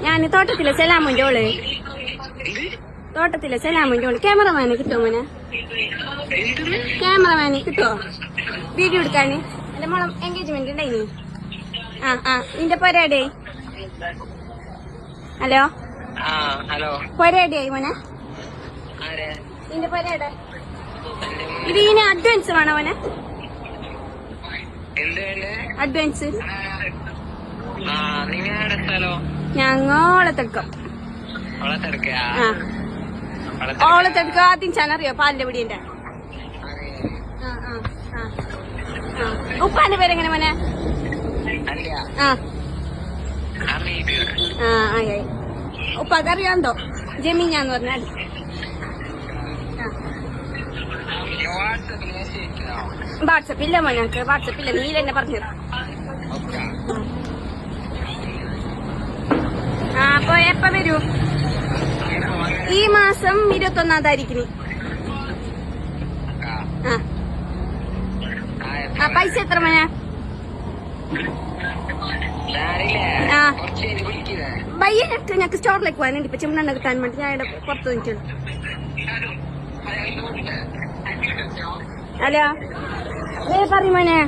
ഞാൻ തോട്ടത്തിലെ സലാമിന്റെ ഓള് ക്യാമറമാനെ കിട്ടുമോ മോനെ? ക്യാമറമാനെ കിട്ടുമോ വീഡിയോ എടുക്കാന്? എന്റെ മോളെ എൻഗേജ്മെന്റ് ഉണ്ടായിനി. നിന്റെ പൊരേടെ? ഹലോ പൊരേടെ മോനെ? നിന്റെ പൊരേടെ? ഇത് ഇതിന് അഡ്വാൻസ് വേണോ മോനെ? അഡ്വാൻസ് ഞങ്ങളെടുക്കാം. ഓളത്തെടുക്ക ആദ്യം ചാനറിയോ? പാലിന്റെ പിടിന്റെ ഉപ്പാന്റെ പേരെങ്ങനെ മോനെ? ഉപ്പാക്കറിയാന്തോ? ജമീനാന്ന് പറഞ്ഞാൽ വാട്സപ്പില്ല മോനക്ക്. വാട്സപ്പില്ല, നീ തന്നെ പറഞ്ഞത്. അപ്പൊ എപ്പ വരൂ? ഈ മാസം 21-ാം താരീഖിന്. പൈസ എത്ര മോനെ? ബയ്യ ഞങ്ങൾക്ക് സ്റ്റോറിലേക്ക് പോകാനുണ്ട്. ഇപ്പൊ ചിമ്മെണ്ണ കിട്ടാൻ വേണ്ടി ഞാൻ ഇവിടെ പുറത്ത് നിൽക്കുന്നു. ഹലോ പറയുമോനെ?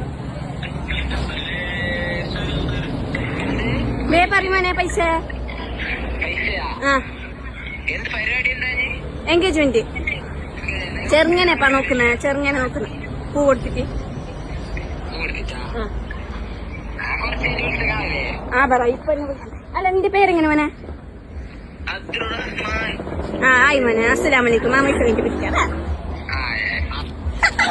പറയുമോനെ പൈസ? എൻഗേജ്മെന്റ് ചെറുങ്ങനെ നോക്കുന്നേ. ചെറുങ്ങനെ നോക്കുന്നേ പൂ കൊടുത്തിട്ട്. പറ ഇപ്പൊ. അല്ല നിന്റെ പേരെങ്ങനെ മോനെ? ആയി മോനെ. അസ്സലാമലൈക്കും. മാമയ്ക്ക് വേണ്ടി പിടിക്കാം.